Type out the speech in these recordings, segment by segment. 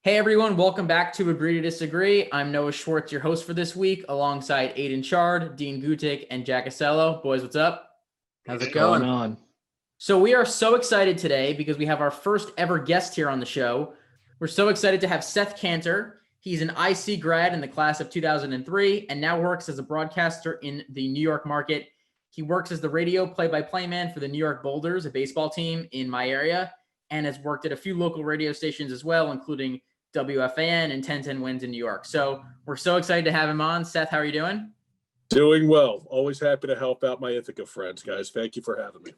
Hey everyone, welcome back to Agree to Disagree. I'm Noah Schwartz, your host for this week, alongside Aidan Chard, Dean Gutic, and Jack Asello. Boys, what's up? How's it going? So we are so excited today because we have our first ever guest here on the show. We're so excited to have Seth Cantor. He's an IC grad in the class of 2003 and now works as a broadcaster in the New York market. He works as the radio play-by-play man for the New York Boulders, a baseball team in my area, and has worked at a few local radio stations as well, including WFAN and 1010 Wins in New York. So we're so excited to have him on. Seth, how are you doing? Doing well. Always happy to help out my Ithaca friends, guys. Thank you for having me.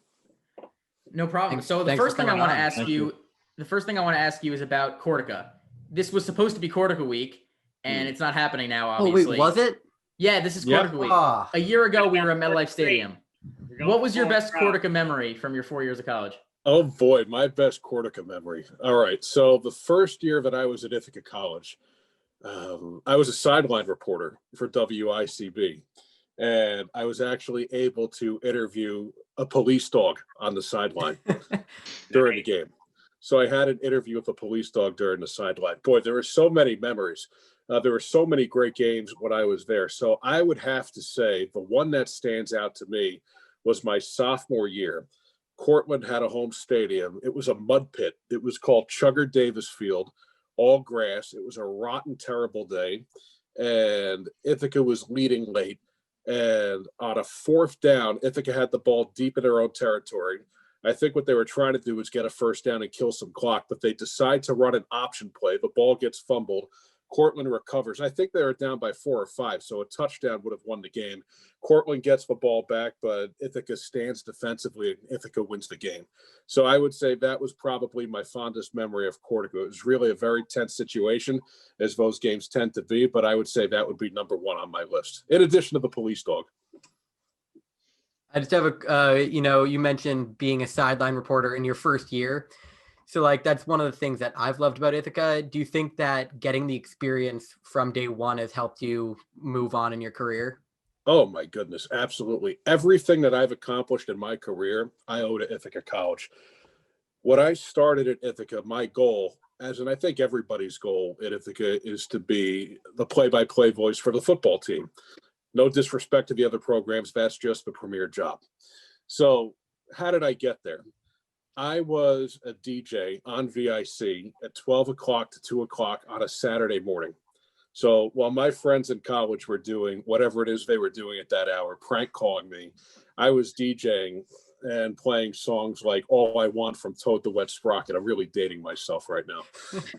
No problem. So the first thing I want to ask you is about Cortica. This was supposed to be Cortica week, and it's not happening now, obviously. Oh, wait, was it? Yeah, this is Cortica week. A year ago, we were at MetLife Stadium. What was your best Cortica memory from your 4 years of college? Oh boy, my best Cortica memory. All right. So the first year that I was at Ithaca College, I was a sideline reporter for WICB, and I was actually able to interview a police dog on the sideline during the game. So I had an interview with a police dog during the sideline. Boy, there were so many memories. There were so many great games when I was there. So I would have to say the one that stands out to me was my sophomore year. Cortland had a home stadium. It was a mud pit. It was called Chugger Davis Field, all grass. It was a rotten, terrible day. And Ithaca was leading late. And on a fourth down, Ithaca had the ball deep in their own territory. I think what they were trying to do was get a first down and kill some clock, but they decide to run an option play. The ball gets fumbled. Cortland recovers. I think they were down by 4 or 5, so a touchdown would have won the game. Cortland gets the ball back, but Ithaca stands defensively, and Ithaca wins the game. So I would say that was probably my fondest memory of Cortica. It was really a very tense situation, as those games tend to be, but I would say that would be number one on my list, in addition to the police dog. I just have you mentioned being a sideline reporter in your first year. So that's one of the things that I've loved about Ithaca. Do you think that getting the experience from day one has helped you move on in your career? Oh my goodness, absolutely. Everything that I've accomplished in my career, I owe to Ithaca College. When I started at Ithaca, my goal, as in I think everybody's goal at Ithaca, is to be the play-by-play voice for the football team. No disrespect to the other programs, that's just the premier job. So how did I get there? I was a DJ on VIC at 12 o'clock to 2 o'clock on a Saturday morning. So while my friends in college were doing whatever it is they were doing at that hour, prank calling me, I was DJing and playing songs like All I Want from Toad the Wet Sprocket. I'm really dating myself right now.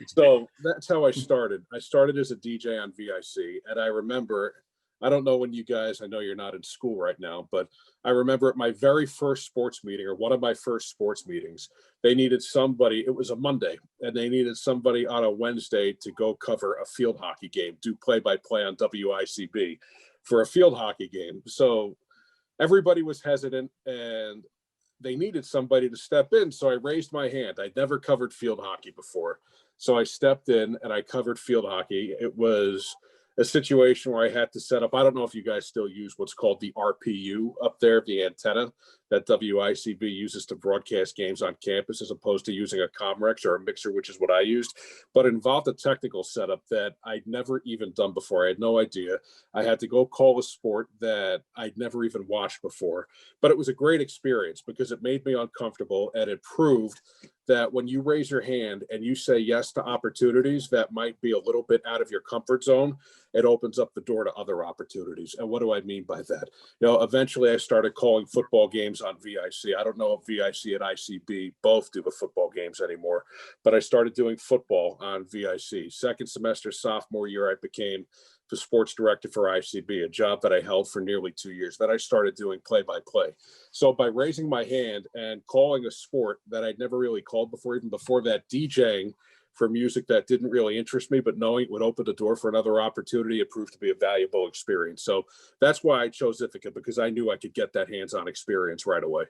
So that's how I started. I started as a DJ on VIC, and I remember, I don't know when you guys, I know you're not in school right now, but I remember at my very first sports meeting, or one of my first sports meetings, they needed somebody, it was a Monday, and they needed somebody on a Wednesday to go cover a field hockey game, do play-by-play on WICB for a field hockey game. So everybody was hesitant, and they needed somebody to step in. So I raised my hand. I'd never covered field hockey before. So I stepped in and I covered field hockey. It was a situation where I had to set up, I don't know if you guys still use what's called the RPU up there, the antenna that WICB uses to broadcast games on campus, as opposed to using a Comrex or a mixer, which is what I used, but it involved a technical setup that I'd never even done before. I had no idea. I had to go call a sport that I'd never even watched before, but it was a great experience because it made me uncomfortable, and it proved that when you raise your hand and you say yes to opportunities that might be a little bit out of your comfort zone, it opens up the door to other opportunities. And what do I mean by that? Eventually I started calling football games on VIC. I don't know if VIC and ICB both do the football games anymore, but I started doing football on VIC. Second semester, sophomore year, I became the sports director for ICB, a job that I held for nearly 2 years. Then I started doing play-by-play. So by raising my hand and calling a sport that I'd never really called before, even before that, DJing for music that didn't really interest me, but knowing it would open the door for another opportunity, it proved to be a valuable experience. So that's why I chose Ithaca, because I knew I could get that hands-on experience right away.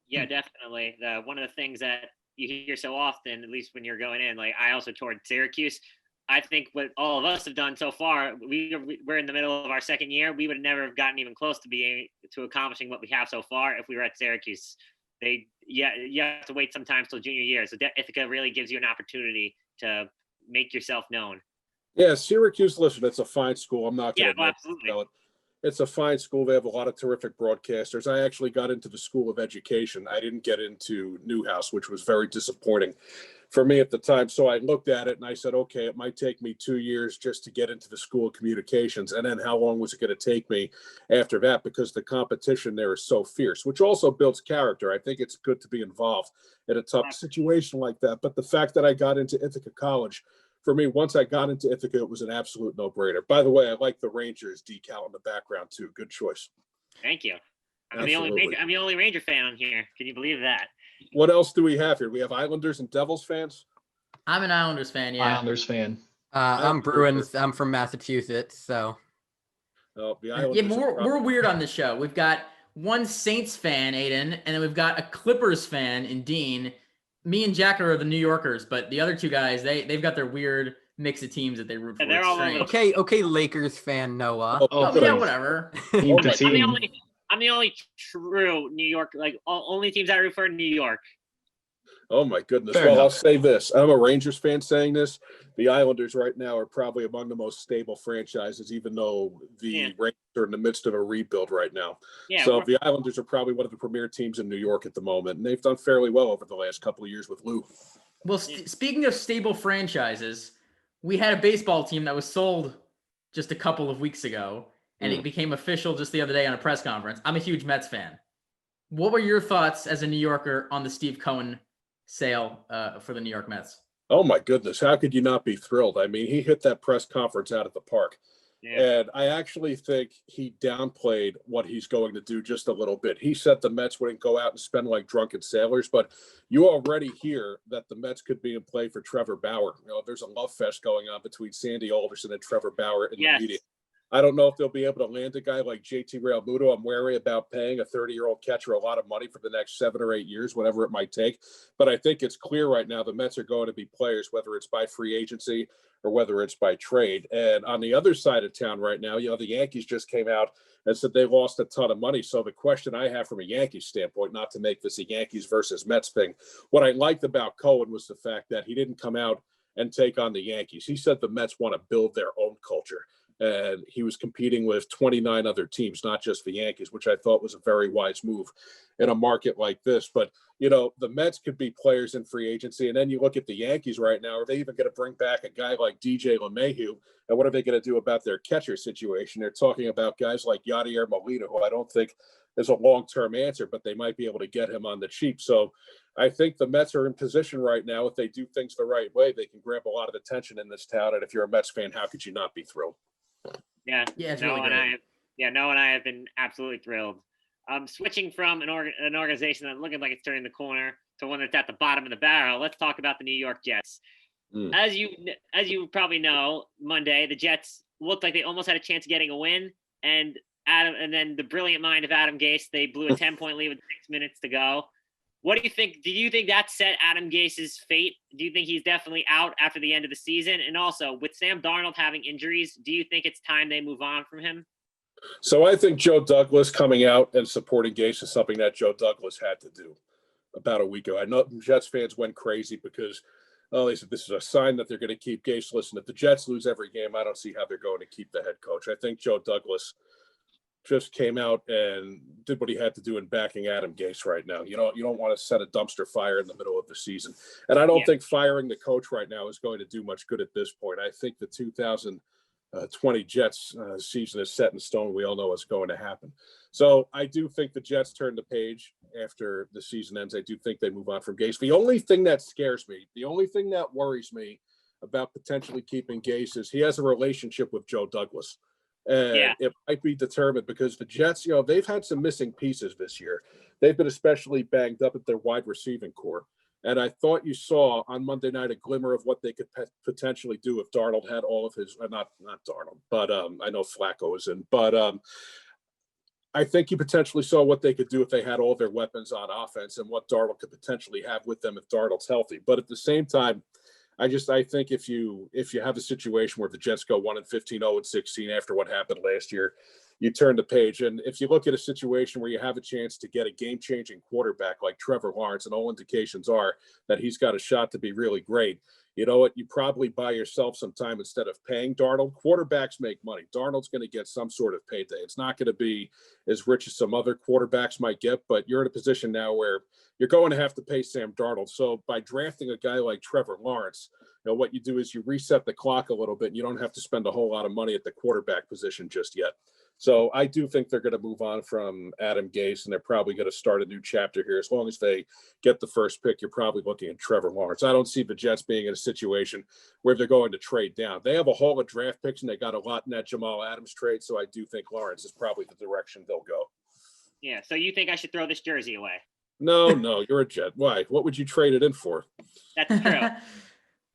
Yeah, definitely. One of the things that you hear so often, at least when you're going in, I also toured Syracuse. I think what all of us have done so far, we're in the middle of our second year. We would have never have gotten even close to accomplishing what we have so far if we were at Syracuse. You have to wait sometimes till junior year. So Ithaca really gives you an opportunity to make yourself known. Yeah, Syracuse, listen, it's a fine school. I'm not going to absolutely. It's a fine school. They have a lot of terrific broadcasters. I actually got into the School of Education. I didn't get into Newhouse, which was very disappointing for me at the time. So I looked at it and I said, okay, it might take me 2 years just to get into the School of Communications. And then how long was it going to take me after that? Because the competition there is so fierce, which also builds character. I think it's good to be involved in a tough situation like that. But the fact that I got into Ithaca College, for me, once I got into Ithaca, it was an absolute no-brainer. By the way, I like the Rangers decal in the background too. Good choice. Thank you. I'm Absolutely. the only Ranger fan on here. Can you believe that? What else do we have here? We have Islanders and Devils fans. I'm an Islanders fan. Yeah. Islanders fan. I'm Bruins. I'm from Massachusetts, so. Oh, the Yeah, Islanders. we're weird on this show. We've got one Saints fan, Aidan, and then we've got a Clippers fan in Dean. Me and Jack are the New Yorkers, but the other two guys, they've got their weird mix of teams that they root for. Yeah, they're It's all strange. Okay, Lakers fan Noah. Oh, yeah, whatever. Team to my- team. I'm the only true New York, only teams I root for in New York. Oh my goodness. Fair Well, I'll enough. say this. I'm a Rangers fan saying this. The Islanders right now are probably among the most stable franchises, even though the Rangers are in the midst of a rebuild right now. Yeah. So the Islanders are probably one of the premier teams in New York at the moment, and they've done fairly well over the last couple of years with Lou. Well, speaking of stable franchises, we had a baseball team that was sold just a couple of weeks ago, and it became official just the other day on a press conference. I'm a huge Mets fan. What were your thoughts as a New Yorker on the Steve Cohen sale for the New York Mets? Oh my goodness. How could you not be thrilled? I mean, he hit that press conference out at the park. Yeah. And I actually think he downplayed what he's going to do just a little bit. He said the Mets wouldn't go out and spend like drunken sailors, but you already hear that the Mets could be in play for Trevor Bauer. You know, there's a love fest going on between Sandy Alderson and Trevor Bauer in the media. I don't know if they'll be able to land a guy like JT Realmuto. I'm wary about paying a 30-year-old catcher a lot of money for the next 7 or 8 years, whatever it might take. But I think it's clear right now the Mets are going to be players, whether it's by free agency or whether it's by trade. And on the other side of town right now, you know, the Yankees just came out and said they lost a ton of money. So the question I have from a Yankees standpoint, not to make this a Yankees versus Mets thing, what I liked about Cohen was the fact that he didn't come out and take on the Yankees. He said the Mets want to build their own culture. And he was competing with 29 other teams, not just the Yankees, which I thought was a very wise move in a market like this. But, you know, the Mets could be players in free agency. And then you look at the Yankees right now, are they even going to bring back a guy like DJ LeMahieu? And what are they going to do about their catcher situation? They're talking about guys like Yadier Molina, who I don't think is a long-term answer, but they might be able to get him on the cheap. So I think the Mets are in position right now. If they do things the right way, they can grab a lot of attention in this town. And if you're a Mets fan, how could you not be thrilled? Yeah, it's Noah really and great. Noah and I have been absolutely thrilled. Switching from an organization that's looking like it's turning the corner to one that's at the bottom of the barrel. Let's talk about the New York Jets. As you probably know, Monday the Jets looked like they almost had a chance of getting a win, and then the brilliant mind of Adam Gase, they blew a 10-point lead with 6 minutes to go. What do you think? Do you think that set Adam Gase's fate? Do you think he's definitely out after the end of the season? And also, with Sam Darnold having injuries, do you think it's time they move on from him? So I think Joe Douglas coming out and supporting Gase is something that Joe Douglas had to do about a week ago. I know Jets fans went crazy because, they said this is a sign that they're going to keep Gase. Listen, if the Jets lose every game, I don't see how they're going to keep the head coach. I think Joe Douglas just came out and did what he had to do in backing Adam Gase right now. You don't want to set a dumpster fire in the middle of the season. And I don't think firing the coach right now is going to do much good at this point. I think the 2020 Jets season is set in stone. We all know what's going to happen. So I do think the Jets turn the page after the season ends. I do think they move on from Gase. The only thing that scares me, the only thing that worries me about potentially keeping Gase is he has a relationship with Joe Douglas. And it might be determined because the Jets, they've had some missing pieces this year. They've been especially banged up at their wide receiving core. And I thought you saw on Monday night a glimmer of what they could potentially do if Darnold had all of his, not Darnold, but I know Flacco is in, but I think you potentially saw what they could do if they had all their weapons on offense and what Darnold could potentially have with them if Darnold's healthy. But at the same time, I think if you have a situation where the Jets go 1-15, 0-16 after what happened last year, you turn the page. And if you look at a situation where you have a chance to get a game-changing quarterback like Trevor Lawrence, and all indications are that he's got a shot to be really great, you know what? You probably buy yourself some time instead of paying Darnold. Quarterbacks make money. Darnold's going to get some sort of payday. It's not going to be as rich as some other quarterbacks might get, but you're in a position now where you're going to have to pay Sam Darnold. So by drafting a guy like Trevor Lawrence, you know, what you do is you reset the clock a little bit, and you don't have to spend a whole lot of money at the quarterback position just yet. So I do think they're going to move on from Adam Gase, and they're probably going to start a new chapter here. As long as they get the first pick, you're probably looking at Trevor Lawrence. I don't see the Jets being in a situation where they're going to trade down. They have a haul of draft picks, and they got a lot in that Jamal Adams trade. So I do think Lawrence is probably the direction they'll go. Yeah. So you think I should throw this jersey away? No, you're a Jet. Why? What would you trade it in for? That's true.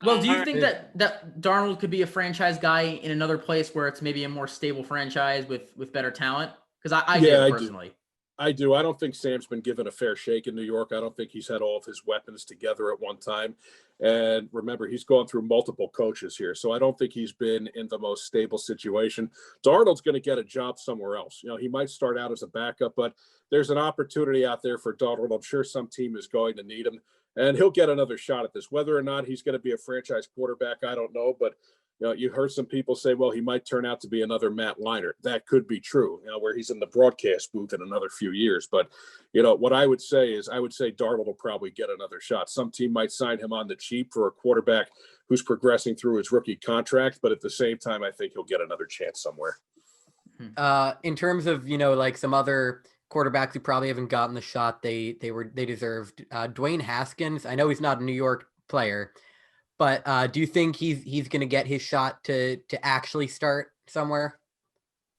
Well, do you think that Darnold could be a franchise guy in another place where it's maybe a more stable franchise with better talent? Because I get it personally. I do. I don't think Sam's been given a fair shake in New York. I don't think he's had all of his weapons together at one time. And remember, he's gone through multiple coaches here. So I don't think he's been in the most stable situation. Darnold's going to get a job somewhere else. You know, he might start out as a backup, but there's an opportunity out there for Darnold. I'm sure some team is going to need him, and he'll get another shot at this. Whether or not he's going to be a franchise quarterback, I don't know. But you know, you heard some people say, well, he might turn out to be another Matt Leinart. That could be true, you know, where he's in the broadcast booth in another few years. But, you know, what I would say is Darnold will probably get another shot. Some team might sign him on the cheap for a quarterback who's progressing through his rookie contract. But at the same time, I think he'll get another chance somewhere. In terms of, you know, like some other quarterbacks who probably haven't gotten the shot they deserved, Dwayne Haskins, I know he's not a New York player, but do you think he's going to get his shot to actually start somewhere?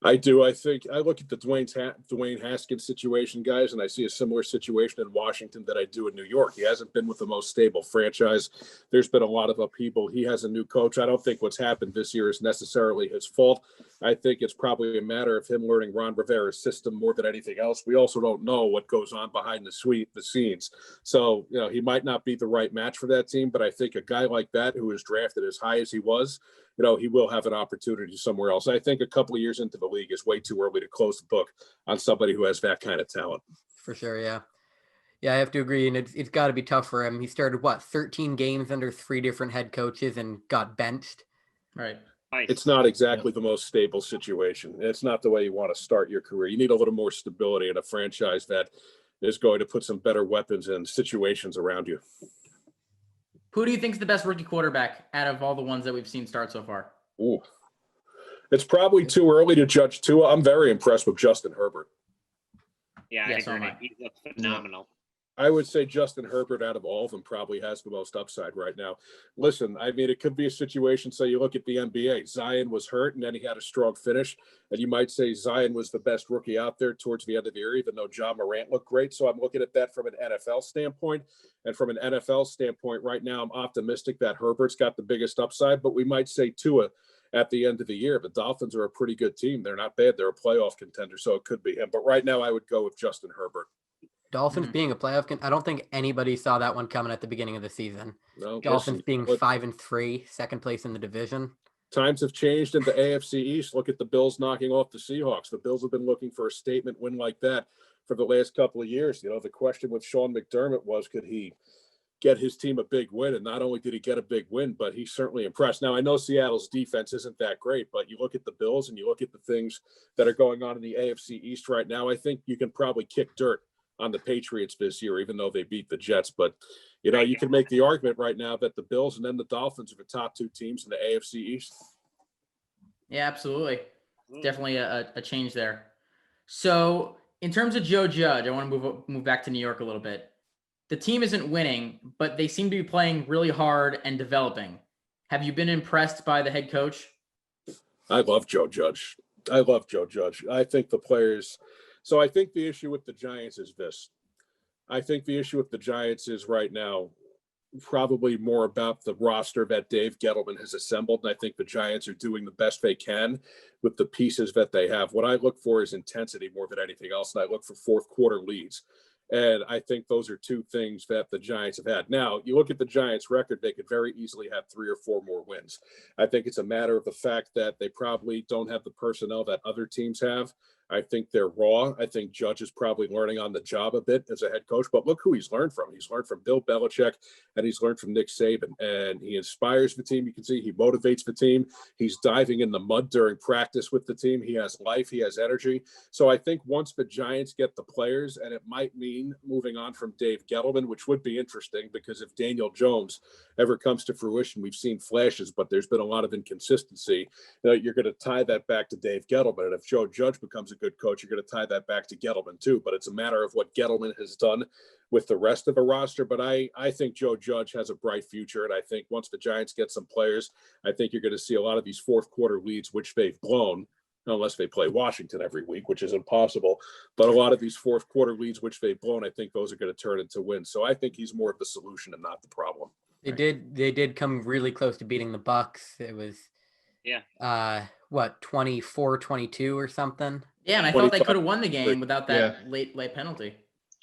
I do. I think I look at the Dwayne Haskins situation, guys, and I see a similar situation in Washington that I do in New York. He hasn't been with the most stable franchise. There's been a lot of upheaval. He has a new coach. I don't think what's happened this year is necessarily his fault. I think it's probably a matter of him learning Ron Rivera's system more than anything else. We also don't know what goes on behind the scenes. So, you know, he might not be the right match for that team, but I think a guy like that who was drafted as high as he was, you know, he will have an opportunity somewhere else. I think a couple of years into the league is way too early to close the book on somebody who has that kind of talent. For sure, yeah. Yeah, I have to agree, and it's got to be tough for him. He started, 13 games under 3 different head coaches and got benched. Right. It's not exactly the most stable situation. It's not the way you want to start your career. You need a little more stability in a franchise that is going to put some better weapons and situations around you. Who do you think is the best rookie quarterback out of all the ones that we've seen start so far? Ooh, it's probably too early to judge Tua. I'm very impressed with Justin Herbert. Yeah, I agree. He looks phenomenal. I would say Justin Herbert out of all of them probably has the most upside right now. Listen, I mean, it could be a situation. So you look at the NBA, Zion was hurt and then he had a strong finish. And you might say Zion was the best rookie out there towards the end of the year, even though Ja Morant looked great. So I'm looking at that from an NFL standpoint. And from an NFL standpoint right now, I'm optimistic that Herbert's got the biggest upside, but we might say Tua at the end of the year. The Dolphins are a pretty good team. They're not bad. They're a playoff contender, so it could be him. But right now I would go with Justin Herbert. Dolphins being a playoff, I don't think anybody saw that one coming at the beginning of the season. No, Dolphins being 5-3, second place in the division. Times have changed in the AFC East. Look at the Bills knocking off the Seahawks. The Bills have been looking for a statement win like that for the last couple of years. You know, the question with Sean McDermott was, could he get his team a big win? And not only did he get a big win, but he certainly impressed. Now, I know Seattle's defense isn't that great, but you look at the Bills and you look at the things that are going on in the AFC East right now, I think you can probably kick dirt on the Patriots this year, even though they beat the Jets. But, you know, you can make the argument right now that the Bills and then the Dolphins are the top 2 teams in the AFC East. Yeah, absolutely. Definitely a change there. So in terms of Joe Judge, I want to move back to New York a little bit. The team isn't winning, but they seem to be playing really hard and developing. Have you been impressed by the head coach? I love Joe Judge. I think the players. So I think the issue with the Giants is this. I think the issue with the Giants is right now probably more about the roster that Dave Gettleman has assembled. And I think the Giants are doing the best they can with the pieces that they have. What I look for is intensity more than anything else. And I look for fourth quarter leads. And I think those are 2 things that the Giants have had. Now, you look at the Giants' record, they could very easily have 3 or 4 more wins. I think it's a matter of the fact that they probably don't have the personnel that other teams have. I think they're raw. I think Judge is probably learning on the job a bit as a head coach, but look who he's learned from. He's learned from Bill Belichick, and he's learned from Nick Saban, and he inspires the team. You can see he motivates the team. He's diving in the mud during practice with the team. He has life. He has energy. So I think once the Giants get the players, and it might mean moving on from Dave Gettleman, which would be interesting because if Daniel Jones ever comes to fruition, we've seen flashes, but there's been a lot of inconsistency. You're going to tie that back to Dave Gettleman. And if Joe Judge becomes a good coach, you're going to tie that back to Gettleman too. But it's a matter of what Gettleman has done with the rest of the roster. But I think Joe Judge has a bright future. And I think once the Giants get some players, I think you're going to see a lot of these fourth quarter leads, which they've blown, unless they play Washington every week, which is impossible. But a lot of these fourth quarter leads, which they've blown, I think those are going to turn into wins. So I think he's more of the solution and not the problem. They did come really close to beating the Bucks. It was 24-22 or something. Yeah, and I thought they could have won the game without that late penalty.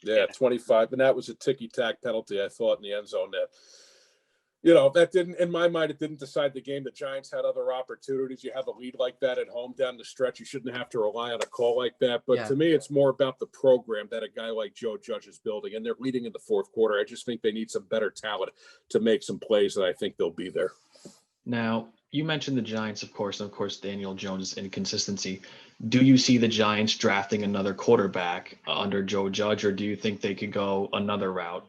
Yeah, 25, and that was a ticky-tack penalty, I thought, in the end zone that, that didn't, in my mind, it didn't decide the game. The Giants had other opportunities. You have a lead like that at home down the stretch. You shouldn't have to rely on a call like that. But to me, it's more about the program that a guy like Joe Judge is building, and they're leading in the fourth quarter. I just think they need some better talent to make some plays, and I think they'll be there. Now, you mentioned the Giants, of course, and of course, Daniel Jones' inconsistency. Do you see the Giants drafting another quarterback under Joe Judge, or do you think they could go another route?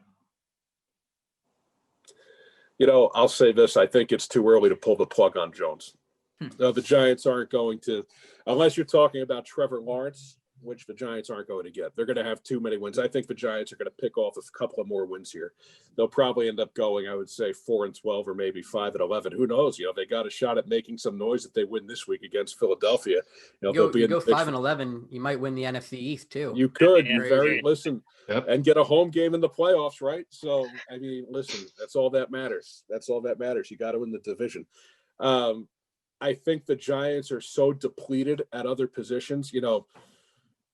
I'll say this. I think it's too early to pull the plug on Jones. The Giants aren't going to, unless you're talking about Trevor Lawrence, which the Giants aren't going to get. They're going to have too many wins. I think the Giants are going to pick off a couple of more wins here. They'll probably end up going, I would say, 4-12 or maybe 5-11. Who knows? They got a shot at making some noise if they win this week against Philadelphia. They'll be go 5-11. You might win the NFC East too. You could. And get a home game in the playoffs, right? So, I mean, listen, that's all that matters. That's all that matters. You got to win the division. I think the Giants are so depleted at other positions.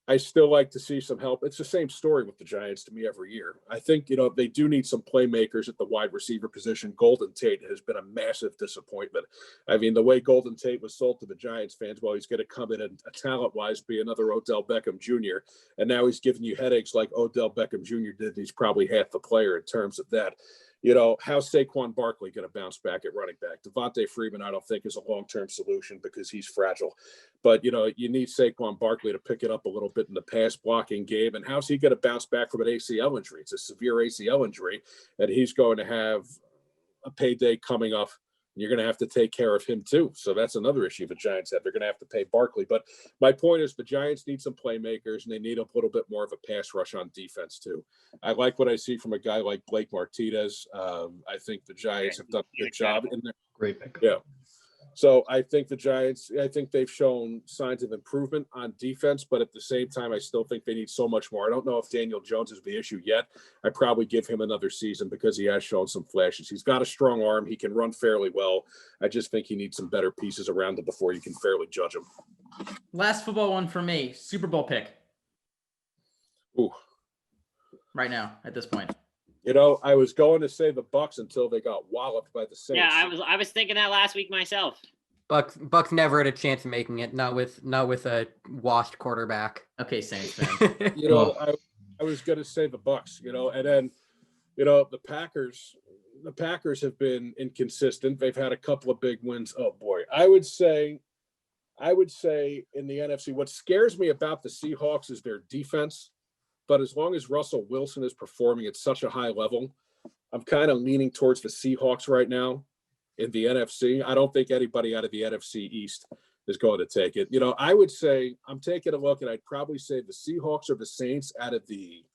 I still like to see some help. It's the same story with the Giants to me every year. I think, they do need some playmakers at the wide receiver position. Golden Tate has been a massive disappointment. I mean, the way Golden Tate was sold to the Giants fans, well, he's going to come in and talent-wise be another Odell Beckham Jr., and now he's giving you headaches like Odell Beckham Jr. did. He's probably half the player in terms of that. How's Saquon Barkley going to bounce back at running back? Devontae Freeman, I don't think, is a long-term solution because he's fragile. But, you need Saquon Barkley to pick it up a little bit in the pass blocking game. And how's he going to bounce back from an ACL injury? It's a severe ACL injury, and he's going to have a payday coming up. You're going to have to take care of him too. So that's another issue the Giants have. They're going to have to pay Barkley. But my point is the Giants need some playmakers, and they need a little bit more of a pass rush on defense too. I like what I see from a guy like Blake Martinez. I think the Giants have done a good job in there. Great pick. Yeah. So I think the Giants, they've shown signs of improvement on defense, but at the same time, I still think they need so much more. I don't know if Daniel Jones is the issue yet. I probably give him another season because he has shown some flashes. He's got a strong arm. He can run fairly well. I just think he needs some better pieces around him before you can fairly judge him. Last football one for me, Super Bowl pick. Ooh. Right now, at this point. I was going to say the Bucks until they got walloped by the Saints. Yeah, I was thinking that last week myself. Bucks never had a chance of making it, not with a washed quarterback. Okay, Saints fan. I was going to say the Bucks, and then, the Packers have been inconsistent. They've had a couple of big wins. Oh boy. I would say in the NFC, what scares me about the Seahawks is their defense. But as long as Russell Wilson is performing at such a high level, I'm kind of leaning towards the Seahawks right now in the NFC. I don't think anybody out of the NFC East is going to take it. I would say I'm taking a look, and I'd probably say the Seahawks or the Saints out of the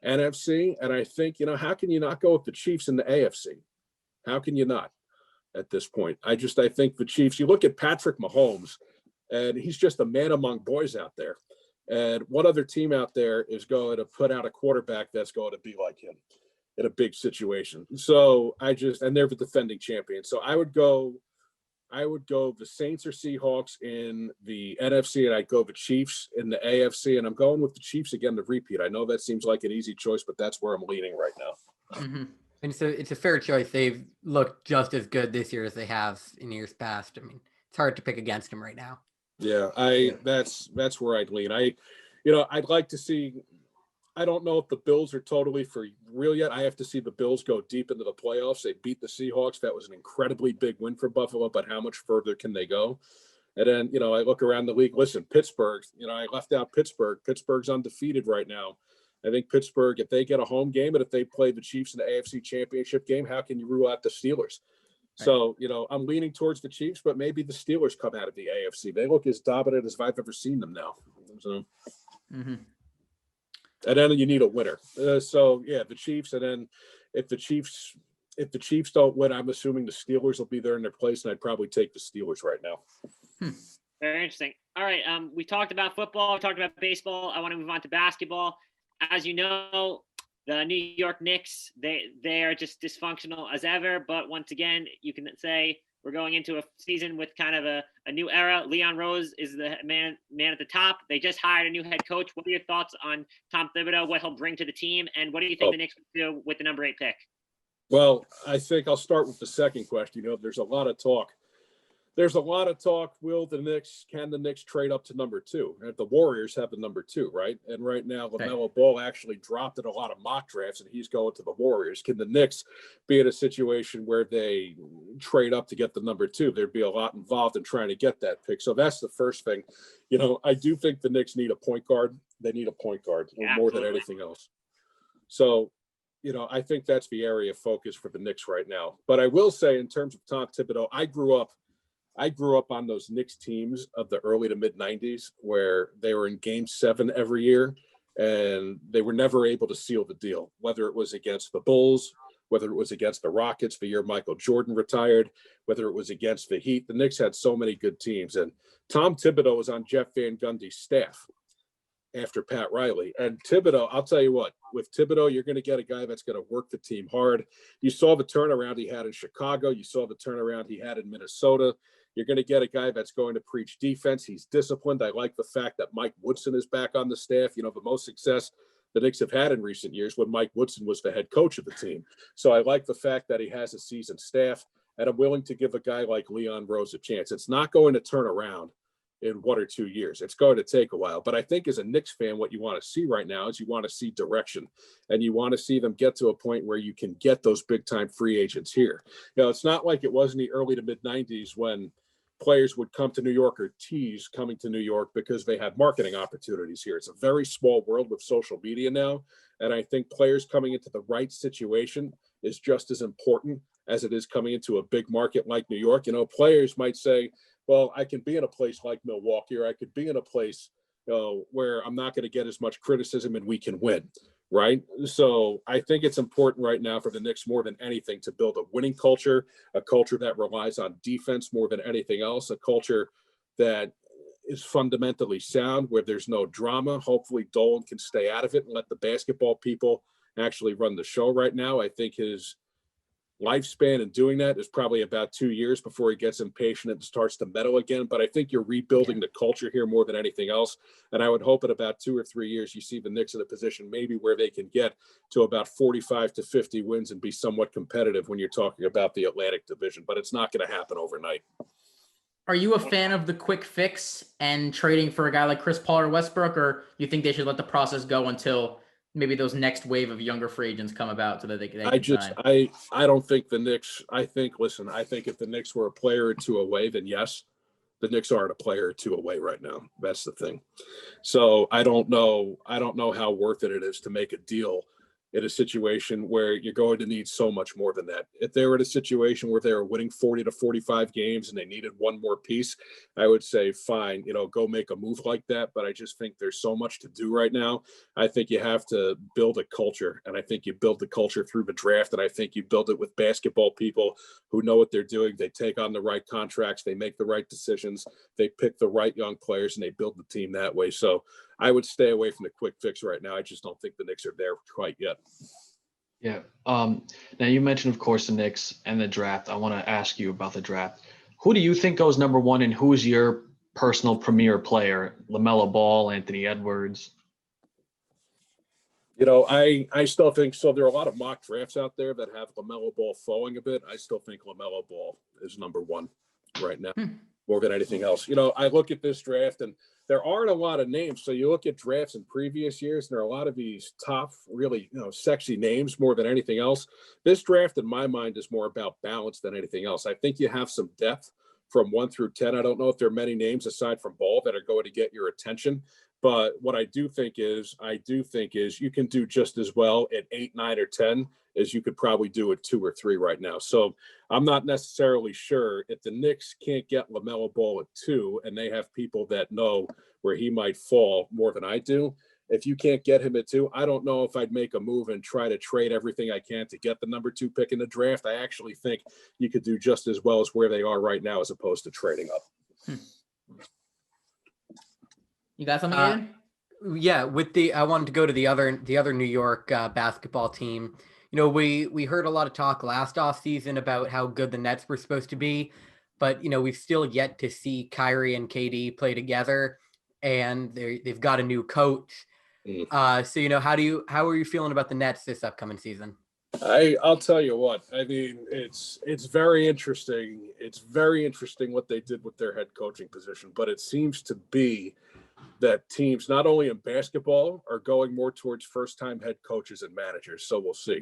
NFC. And I think, how can you not go with the Chiefs in the AFC? How can you not at this point? I think the Chiefs, you look at Patrick Mahomes, and he's just a man among boys out there. And what other team out there is going to put out a quarterback that's going to be like him in a big situation? So and they're the defending champion. So I would go the Saints or Seahawks in the NFC, and I'd go the Chiefs in the AFC. And I'm going with the Chiefs again to repeat. I know that seems like an easy choice, but that's where I'm leaning right now. Mm-hmm. And so it's a fair choice. They've looked just as good this year as they have in years past. I mean, it's hard to pick against them right now. That's where I'd lean. I'd like to see. I don't know if the Bills are totally for real yet. I have to see the Bills go deep into the playoffs. They beat the Seahawks. That was an incredibly big win for Buffalo, but how much further can they go? And then, I look around the league. Listen, Pittsburgh, I left out Pittsburgh. Pittsburgh's undefeated right now. I think Pittsburgh, if they get a home game and if they play the Chiefs in the AFC Championship game, how can you rule out the Steelers? Right. So, I'm leaning towards the Chiefs, but maybe the Steelers come out of the AFC. They look as dominant as I've ever seen them now. So. Mm-hmm. And then you need a winner. The Chiefs. And then if the Chiefs don't win, I'm assuming the Steelers will be there in their place, and I'd probably take the Steelers right now. Very interesting. All right. We talked about football. We talked about baseball. I want to move on to basketball. As you know, the New York Knicks, they are just dysfunctional as ever. But once again, you can say we're going into a season with kind of a new era. Leon Rose is the man at the top. They just hired a new head coach. What are your thoughts on Tom Thibodeau, what he'll bring to the team, and what do you think the Knicks will do with the number 8 pick? Well, I think I'll start with the second question. There's a lot of talk. Can the Knicks trade up to number 2? The Warriors have the number 2, right? And right now, LaMelo Ball actually dropped in a lot of mock drafts, and he's going to the Warriors. Can the Knicks be in a situation where they trade up to get the number 2? There'd be a lot involved in trying to get that pick. So that's the first thing. I do think the Knicks need a point guard. They need a point guard more than anything else. So, I think that's the area of focus for the Knicks right now. But I will say, in terms of Tom Thibodeau, I grew up on those Knicks teams of the early to mid 90s where they were in game 7 every year and they were never able to seal the deal, whether it was against the Bulls, whether it was against the Rockets the year Michael Jordan retired, whether it was against the Heat. The Knicks had so many good teams. And Tom Thibodeau was on Jeff Van Gundy's staff after Pat Riley. And Thibodeau, I'll tell you what, with Thibodeau, you're going to get a guy that's going to work the team hard. You saw the turnaround he had in Chicago. You saw the turnaround he had in Minnesota. You're going to get a guy that's going to preach defense. He's disciplined. I like the fact that Mike Woodson is back on the staff. The most success the Knicks have had in recent years when Mike Woodson was the head coach of the team. So I like the fact that he has a seasoned staff, and I'm willing to give a guy like Leon Rose a chance. It's not going to turn around in 1 or 2 years. It's going to take a while. But I think as a Knicks fan, what you want to see right now is you want to see direction, and you want to see them get to a point where you can get those big time free agents here. It's not like it was in the early to mid 90s when players would come to New York or tease coming to New York because they had marketing opportunities here. It's a very small world with social media now. And I think players coming into the right situation is just as important as it is coming into a big market like New York. Players might say, well, I can be in a place like Milwaukee, or I could be in a place where I'm not going to get as much criticism and we can win, right? So I think it's important right now for the Knicks more than anything to build a winning culture, a culture that relies on defense more than anything else, a culture that is fundamentally sound, where there's no drama. Hopefully Dolan can stay out of it and let the basketball people actually run the show right now. I think his lifespan in doing that is probably about 2 years before he gets impatient and starts to meddle again. But I think you're rebuilding the culture here more than anything else. And I would hope in about 2 or 3 years, you see the Knicks in a position maybe where they can get to about 45 to 50 wins and be somewhat competitive when you're talking about the Atlantic Division. But it's not going to happen overnight. Are you a fan of the quick fix and trading for a guy like Chris Paul or Westbrook, or you think they should let the process go until maybe those next wave of younger free agents come about so that they can sign? I don't think the Knicks, I think if the Knicks were a player or 2 away, then yes, the Knicks aren't a player or 2 away right now. That's the thing. So I don't know how worth it is to make a deal in a situation where you're going to need so much more than that. If they were in a situation where they were winning 40 to 45 games and they needed one more piece, I would say, fine, go make a move like that. But I just think there's so much to do right now. I think you have to build a culture, and I think you build the culture through the draft. And I think you build it with basketball people who know what they're doing. They take on the right contracts. They make the right decisions. They pick the right young players, and they build the team that way. So I would stay away from the quick fix right now. I just don't think the Knicks are there quite yet. Yeah. Now you mentioned, of course, the Knicks and the draft. I want to ask you about the draft. Who do you think goes number 1, and who's your personal premier player? LaMelo Ball, Anthony Edwards? I still think so. There are a lot of mock drafts out there that have LaMelo Ball falling a bit. I still think LaMelo Ball is number 1 right now. more than anything else. I look at this draft and there aren't a lot of names. So you look at drafts in previous years, and there are a lot of these top, really, sexy names more than anything else. This draft, in my mind, is more about balance than anything else. I think you have some depth from 1 through 10. I don't know if there are many names aside from Ball that are going to get your attention. But what I do think is you can do just as well at 8, 9, or 10 as you could probably do at 2 or 3 right now. So I'm not necessarily sure if the Knicks can't get LaMelo Ball at 2 and they have people that know where he might fall more than I do. If you can't get him at 2, I don't know if I'd make a move and try to trade everything I can to get the number 2 pick in the draft. I actually think you could do just as well as where they are right now as opposed to trading up. You got something, Aidan? Yeah, I wanted to go to the other New York basketball team. We heard a lot of talk last offseason about how good the Nets were supposed to be, but we've still yet to see Kyrie and KD play together, and they've got a new coach. So how are you feeling about the Nets this upcoming season? I'll tell you what. I mean, it's very interesting. It's very interesting what they did with their head coaching position, but it seems to be that teams, not only in basketball, are going more towards first-time head coaches and managers. So we'll see.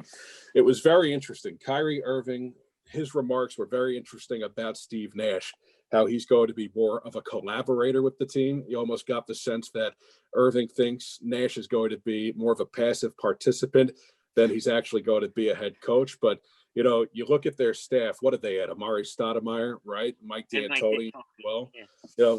It was very interesting. Kyrie Irving, his remarks were very interesting about Steve Nash, how he's going to be more of a collaborator with the team. You almost got the sense that Irving thinks Nash is going to be more of a passive participant than he's actually going to be a head coach. But you look at their staff. What did they add? Amari Stoudemire, right? Mike D'Antoni. Well,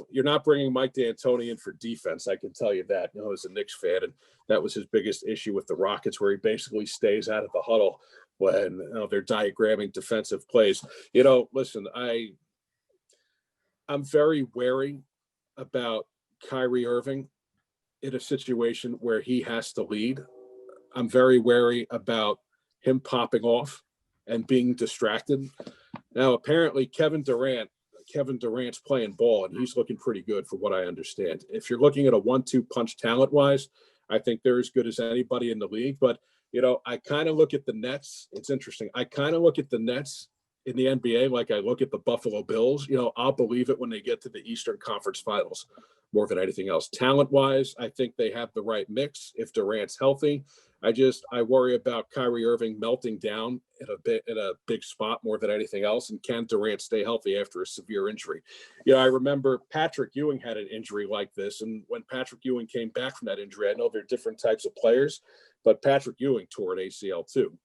you're not bringing Mike D'Antoni in for defense. I can tell you that. As a Knicks fan, and that was his biggest issue with the Rockets, where he basically stays out of the huddle when they're diagramming defensive plays. Listen, I'm very wary about Kyrie Irving in a situation where he has to lead. I'm very wary about him popping off and being distracted. Now, apparently Kevin Durant's playing ball, and he's looking pretty good for what I understand. If you're looking at a 1-2 punch talent-wise, I think they're as good as anybody in the league. But, I kind of look at the Nets. It's interesting. I kind of look at the Nets in the NBA like I look at the Buffalo Bills. I'll believe it when they get to the Eastern Conference Finals more than anything else. Talent-wise, I think they have the right mix if Durant's healthy. I worry about Kyrie Irving melting down at a big spot more than anything else. And can Durant stay healthy after a severe injury? I remember Patrick Ewing had an injury like this. And when Patrick Ewing came back from that injury, I know there are different types of players, but Patrick Ewing tore an ACL too,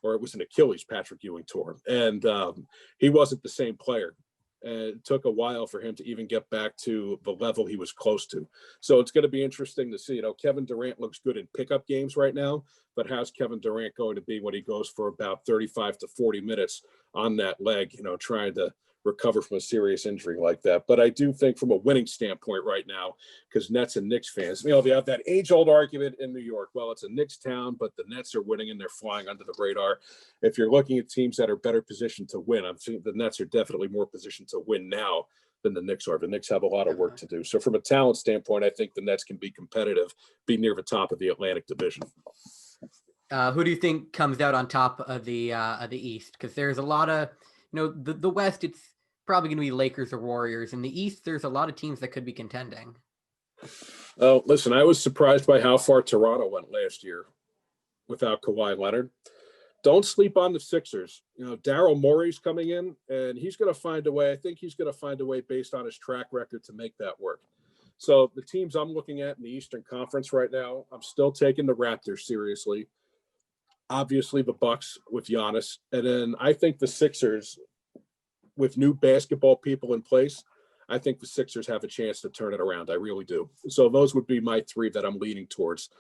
or it was an Achilles Patrick Ewing tore. And he wasn't the same player. And it took a while for him to even get back to the level he was close to. So it's going to be interesting to see. Kevin Durant looks good in pickup games right now, but how's Kevin Durant going to be when he goes for about 35 to 40 minutes on that leg, trying to recover from a serious injury like that? But I do think from a winning standpoint right now, because Nets and Knicks fans, they have that age-old argument in New York. Well, it's a Knicks town, but the Nets are winning and they're flying under the radar. If you're looking at teams that are better positioned to win, I'm saying the Nets are definitely more positioned to win now than the Knicks are. The Knicks have a lot of work to do. So from a talent standpoint, I think the Nets can be competitive, be near the top of the Atlantic Division. Who do you think comes out on top of the East? Because there's a lot of, the West, it's probably going to be Lakers or Warriors. In the East, there's a lot of teams that could be contending. Oh, listen, I was surprised by how far Toronto went last year without Kawhi Leonard. Don't sleep on the Sixers. Daryl Morey's coming in, and he's going to find a way. I think he's going to find a way based on his track record to make that work. So the teams I'm looking at in the Eastern Conference right now, I'm still taking the Raptors seriously. Obviously, the Bucks with Giannis. And then I think the Sixers, with new basketball people in place, I think the Sixers have a chance to turn it around. I really do. So those would be my 3 that I'm leaning towards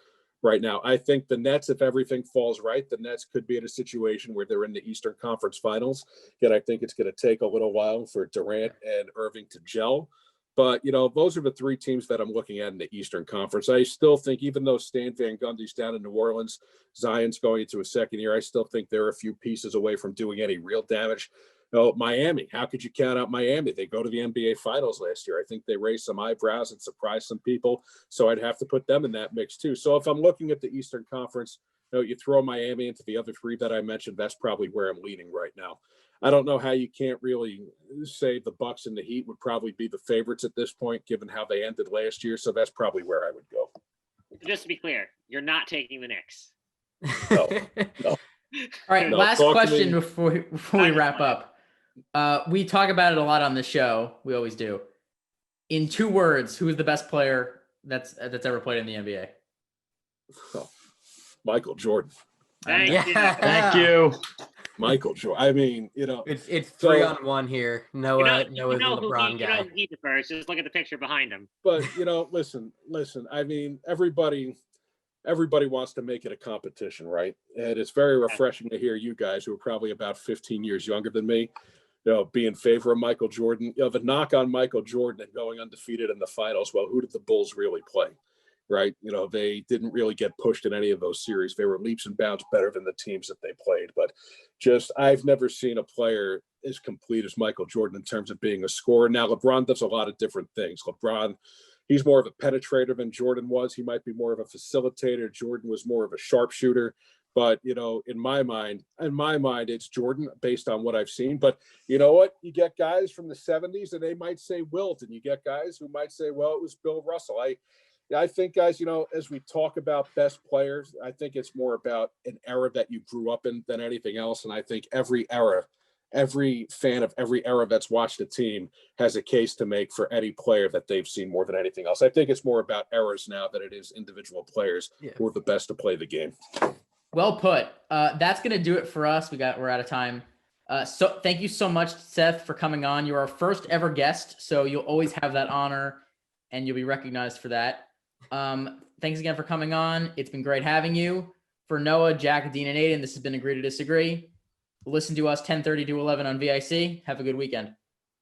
right now. I think the Nets, if everything falls right, the Nets could be in a situation where they're in the Eastern Conference Finals. Yet I think it's going to take a little while for Durant and Irving to gel. But, those are the 3 teams that I'm looking at in the Eastern Conference. I still think, even though Stan Van Gundy's down in New Orleans, Zion's going into a second year, I still think they're a few pieces away from doing any real damage. Miami, how could you count out Miami? They go to the NBA Finals last year. I think they raised some eyebrows and surprised some people. So I'd have to put them in that mix too. So if I'm looking at the Eastern Conference, you throw Miami into the other 3 that I mentioned, that's probably where I'm leaning right now. I don't know how you can't really say the Bucks and the Heat would probably be the favorites at this point, given how they ended last year. So that's probably where I would go. Just to be clear, you're not taking the Knicks. No. All right, No, last talk to question me. before we wrap up. We talk about it a lot on the show. We always do. In 2 words, who is the best player that's ever played in the NBA? Oh, Michael Jordan. Thank you. Thank you. Michael Jordan. I mean, It's So- 3-on-1 here. Noah's a who LeBron he, guy. who he prefers. Just look at the picture behind him. but listen. I mean, everybody wants to make it a competition, right? And it's very refreshing to hear you guys, who are probably about 15 years younger than me, be in favor of Michael Jordan. The knock on Michael Jordan and going undefeated in the finals. Well, who did the Bulls really play? Right? They didn't really get pushed in any of those series. They were leaps and bounds better than the teams that they played. But I've never seen a player as complete as Michael Jordan in terms of being a scorer. Now, LeBron does a lot of different things. He's more of a penetrator than Jordan was. He might be more of a facilitator. Jordan was more of a sharpshooter. But, in my mind, it's Jordan based on what I've seen. But you know what? You get guys from the 70s and they might say Wilt, and you get guys who might say, well, it was Bill Russell. I think, guys, as we talk about best players, I think it's more about an era that you grew up in than anything else. And I think every fan of every era that's watched a team has a case to make for any player that they've seen more than anything else. I think it's more about eras now than it is individual players who are the best to play the game. Well put. That's going to do it for us. We're out of time. So thank you so much, Seth, for coming on. You're our first ever guest, so you'll always have that honor and you'll be recognized for that. Thanks again for coming on. It's been great having you. For Noah, Jack, Dean, and Aidan, this has been Agree to Disagree. Listen to us 10:30 to 11 on VIC. Have a good weekend.